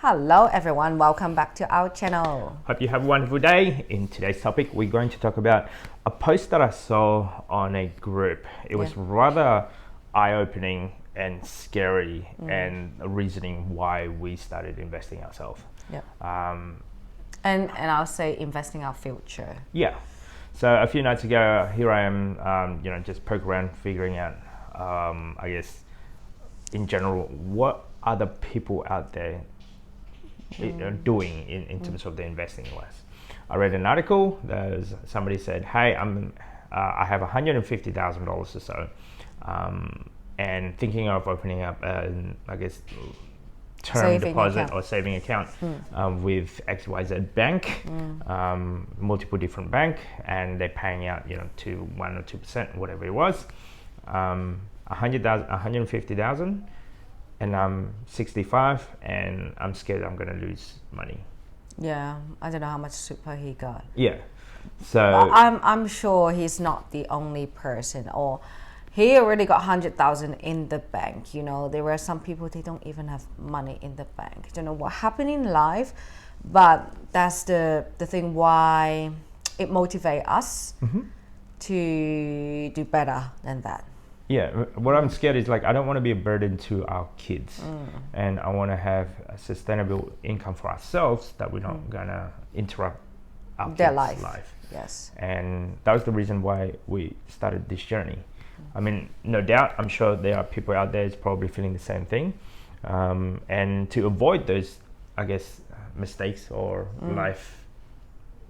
Hello everyone, welcome back to our channel. Hope you have a wonderful day. In today's topic, we're going to talk about a post that I saw on a group. It was rather eye-opening and scary and a reasoning why we started investing ourselves. Yep. And I'll say investing our future. Yeah. So a few nights ago, here I am, just poke around figuring out, I guess, in general, what other people out there doing in terms of the investing wise. I read an article. Somebody said, "Hey, I have $150,000 or so, and thinking of opening up an, I guess, term Saving deposit account. or saving account with XYZ bank, multiple different bank, and they're paying out, to 1 or 2%, whatever it was, 150,000." And I'm 65 and I'm scared I'm gonna lose money. Yeah, I don't know how much super he got. Yeah, so I'm sure he's not the only person, or he already got 100,000 in the bank. There were some people, they don't even have money in the bank. I don't know what happened in life, but that's the thing why it motivates us to do better than that. Yeah, what I'm scared is, like, I don't want to be a burden to our kids, and I want to have a sustainable income for ourselves that we're not gonna interrupt our Their kids' life. Yes. And that was the reason why we started this journey. I mean, no doubt, I'm sure there are people out there who's probably feeling the same thing, and to avoid those, I guess, mistakes or life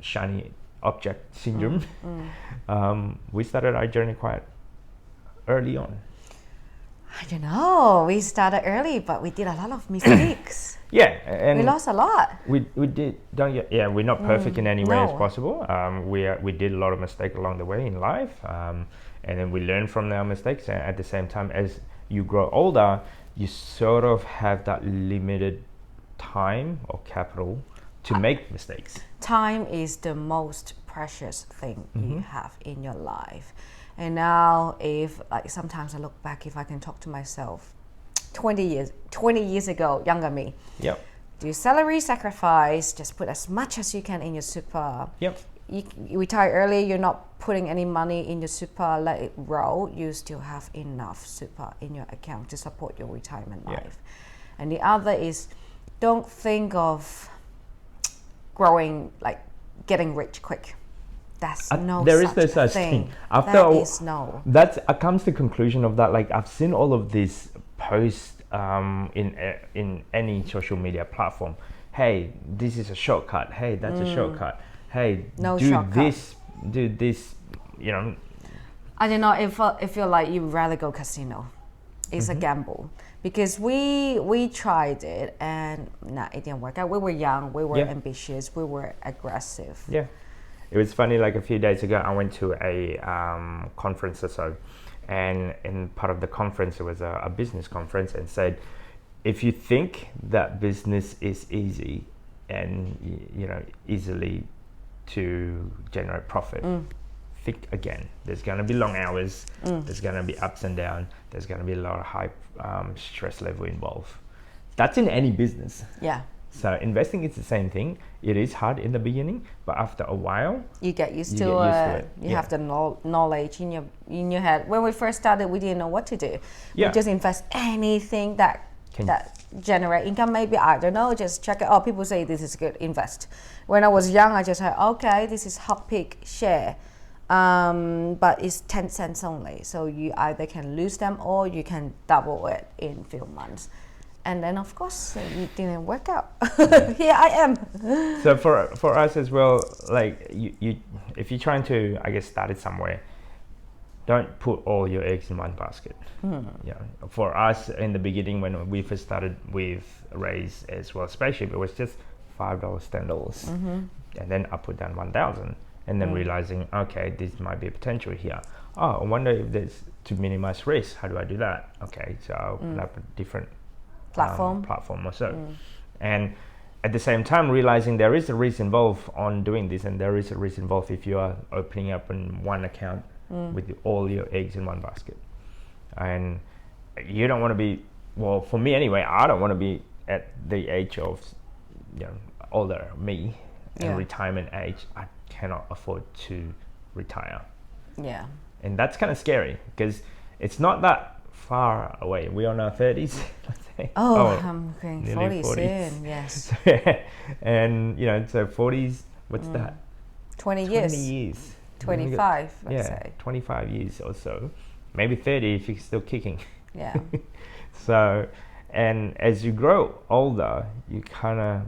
shiny object syndrome, we started our journey quite early on. I don't know. We started early, but we did a lot of mistakes. Yeah, and we lost a lot. We did. We're not perfect in any way as No. possible. We did a lot of mistakes along the way in life, and then we learn from our mistakes. And at the same time, as you grow older, you sort of have that limited time or capital to make mistakes. Time is the most precious thing you have in your life. And now, if sometimes I look back, if I can talk to myself 20 years ago, younger me, Yep. do salary sacrifice, just put as much as you can in your super. Yep. You retire early, you're not putting any money in your super, let it roll, you still have enough super in your account to support your retirement life. And the other is, don't think of growing, getting rich quick. There is no such thing. That comes to the conclusion of that. Like, I've seen all of these posts in any social media platform. Hey, this is a shortcut. Hey, that's a shortcut. Hey, do this. I don't know if I feel like you'd rather go casino. It's a gamble, because we tried it and it didn't work out. We were young, we were ambitious, we were aggressive. Yeah. It was funny, like a few days ago, I went to a conference or so, and in part of the conference, it was a business conference, and said, if you think that business is easy and, easily to generate profit, think again. There's going to be long hours, there's going to be ups and downs, there's going to be a lot of high stress level involved. That's in any business. Yeah. So investing is the same thing. It is hard in the beginning, but after a while, you get used to it. You have the knowledge in your head. When we first started, we didn't know what to do. We just invest anything that generate income. Maybe, I don't know, just check it. Oh, people say this is good, invest. When I was young, I just said, okay, this is hot pick share, but it's 10 cents only. So you either can lose them or you can double it in few months. And then, of course, it didn't work out. Here I am. So for us as well, like, you if you're trying to, I guess, start it somewhere, don't put all your eggs in one basket. Yeah. For us in the beginning, when we first started with Raise as well, Spaceship, it was just $5, $10, and then I put down 1,000, and then realizing, okay, this might be a potential here. Oh, I wonder if there's to minimize risk. How do I do that? Okay, so I'll open up a different platform or so. And at the same time, realizing there is a risk involved on doing this, and there is a risk involved if you are opening up in one account with all your eggs in one basket. And you don't want to be, well, for me anyway, I don't want to be at the age of older me and retirement age, I cannot afford to retire. Yeah. And that's kind of scary because it's not that far away. We're on our 30s, let's say. I'm going 40 soon, yes. And, so 40s, what's that? 20 years. 20 years. 25, let's say. 25 years or so. Maybe 30 if you're still kicking. Yeah. So, and as you grow older, you kind of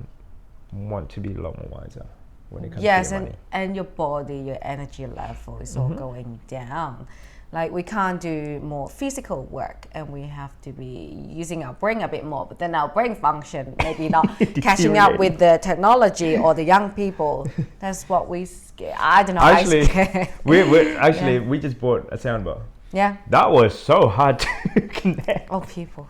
want to be a lot more wiser when it comes to your money. And your body, your energy level is all going down. Like we can't do more physical work and we have to be using our brain a bit more, but then our brain function maybe not catching up with the technology or the young people. That's what I don't know. Actually, we just bought a soundbar. Yeah. That was so hard to connect. Oh, people.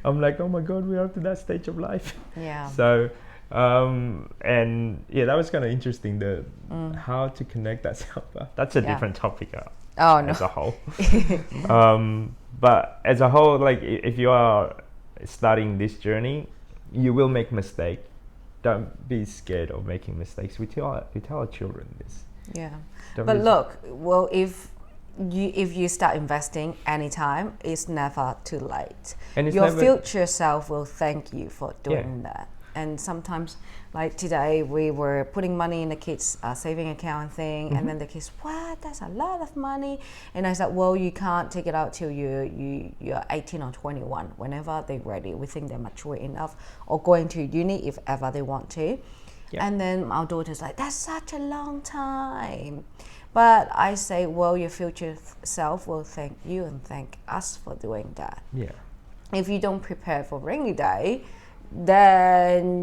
I'm like, oh my God, we're up to that stage of life. Yeah. So, and that was kind of interesting, how to connect that soundbar. That's a different topic. As a whole. But as a whole, like if you are starting this journey, you will make mistakes. Don't be scared of making mistakes. We tell our children this. Yeah. But look, well, if you start investing anytime, it's never too late. And your future self will thank you for doing that. And sometimes, like today, we were putting money in the kids' saving account thing, and then the kids, what? That's a lot of money. And I said, well, you can't take it out till you're 18 or 21. Whenever they're ready, we think they're mature enough, or going to uni if ever they want to. Yeah. And then our daughter's like, that's such a long time. But I say, well, your future self will thank you and thank us for doing that. Yeah. If you don't prepare for rainy day, then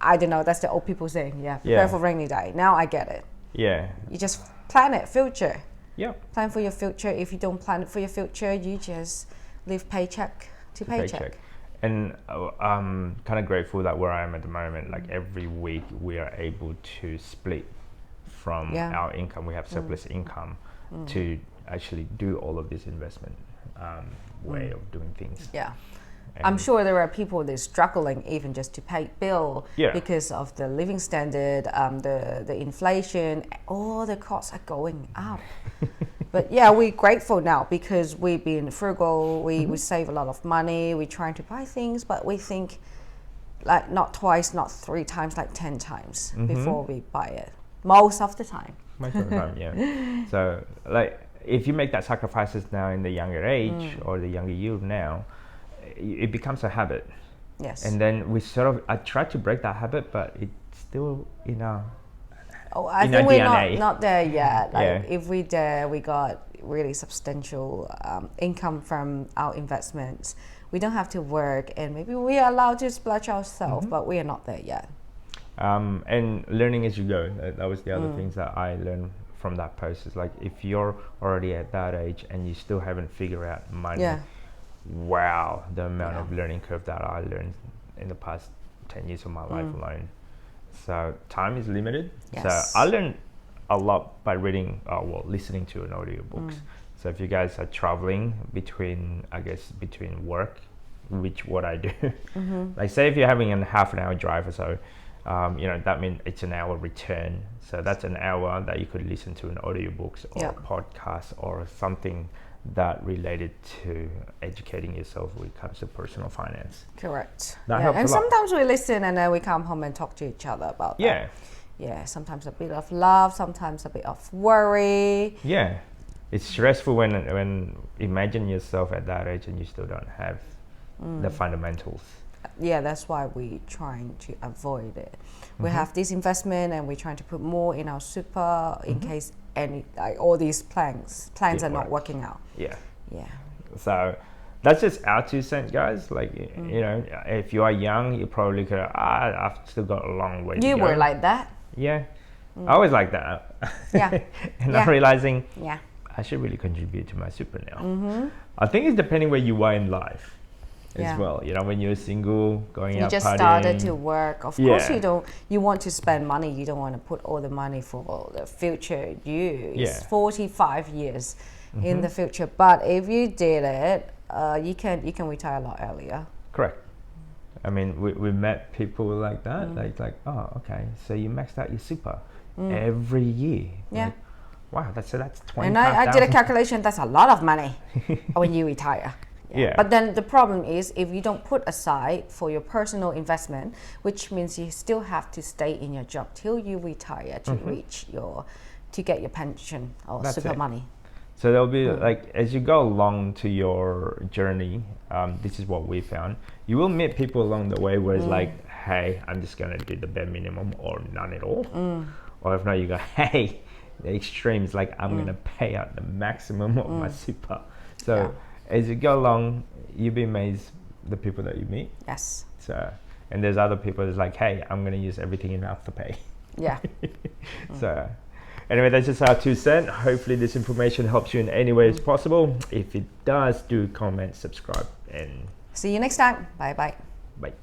I don't know, that's the old people saying, prepare for rainy day. Now I get it. Yeah. You just plan it, future. Yeah. Plan for your future. If you don't plan it for your future, you just live paycheck to paycheck. And I'm kind of grateful that where I am at the moment, like every week we are able to split from our income. We have surplus income to actually do all of this investment way of doing things. Yeah. And I'm sure there are people that are struggling even just to pay bill because of the living standard, the inflation, all the costs are going up. But we're grateful now because we've been frugal, we save a lot of money, we're trying to buy things, but we think like not twice, not 3 times, like 10 times before we buy it. Most of the time. Most of the time, yeah. So like if you make that sacrifices now in the younger age or the younger you now, it becomes a habit. Yes. And then I try to break that habit, but it's still in our I think we're not there yet. Like if we got really substantial income from our investments, we don't have to work, and maybe we are allowed to splurge ourselves, but we are not there yet. And learning as you go. That was the other things that I learned from that post. Is like if you're already at that age and you still haven't figured out money. Wow, the amount of learning curve that I learned in the past 10 years of my life alone. So time is limited. Yes. So I learned a lot by listening to an audiobook. So if you guys are traveling between work, which what I do, like say if you're having a half an hour drive or so, that means it's an hour return. So that's an hour that you could listen to an audiobooks or a podcast or something that related to educating yourself when it comes to personal finance. Correct. That helps and a lot. Sometimes we listen and then we come home and talk to each other about that. Yeah, sometimes a bit of love, sometimes a bit of worry. Yeah, it's stressful when imagine yourself at that age and you still don't have the fundamentals. Yeah, that's why we're trying to avoid it. We have this investment and we're trying to put more in our super in case all these plans are not working out. Yeah. So that's just our 2 cents, guys. Like if you are young, you probably could. I've still got a long way to go. You were like that. Yeah, I was like that. And I'm realizing. I should really contribute to my super now. I think it's depending where you are in life. As well, when you're single, going out partying. You just started to work. Of course, you want to spend money. You don't want to put all the money for the future you. It's 45 years in the future. But if you did it, you can retire a lot earlier. Correct. I mean, we met people like that. Like, oh, okay, so you maxed out your super every year. Yeah. Like, wow, that's 25,000. And I did a calculation. That's a lot of money when you retire. Yeah. But then the problem is if you don't put aside for your personal investment, which means you still have to stay in your job till you retire to reach to get your pension or That's super it. money. So there'll be like, as you go along to your journey, this is what we found. You will meet people along the way where it's like, hey, I'm just gonna do the bare minimum or none at all. Or if not, you go, hey, the extremes, like I'm gonna pay out the maximum of my super. So as you go along, you'll be amazed the people that you meet. Yes. So, and there's other people that's like, hey, I'm gonna use everything in Afterpay. Yeah. So anyway, that's just our 2 cents. Hopefully this information helps you in any way as possible. If it does, do comment, subscribe, and see you next time. Bye bye. bye.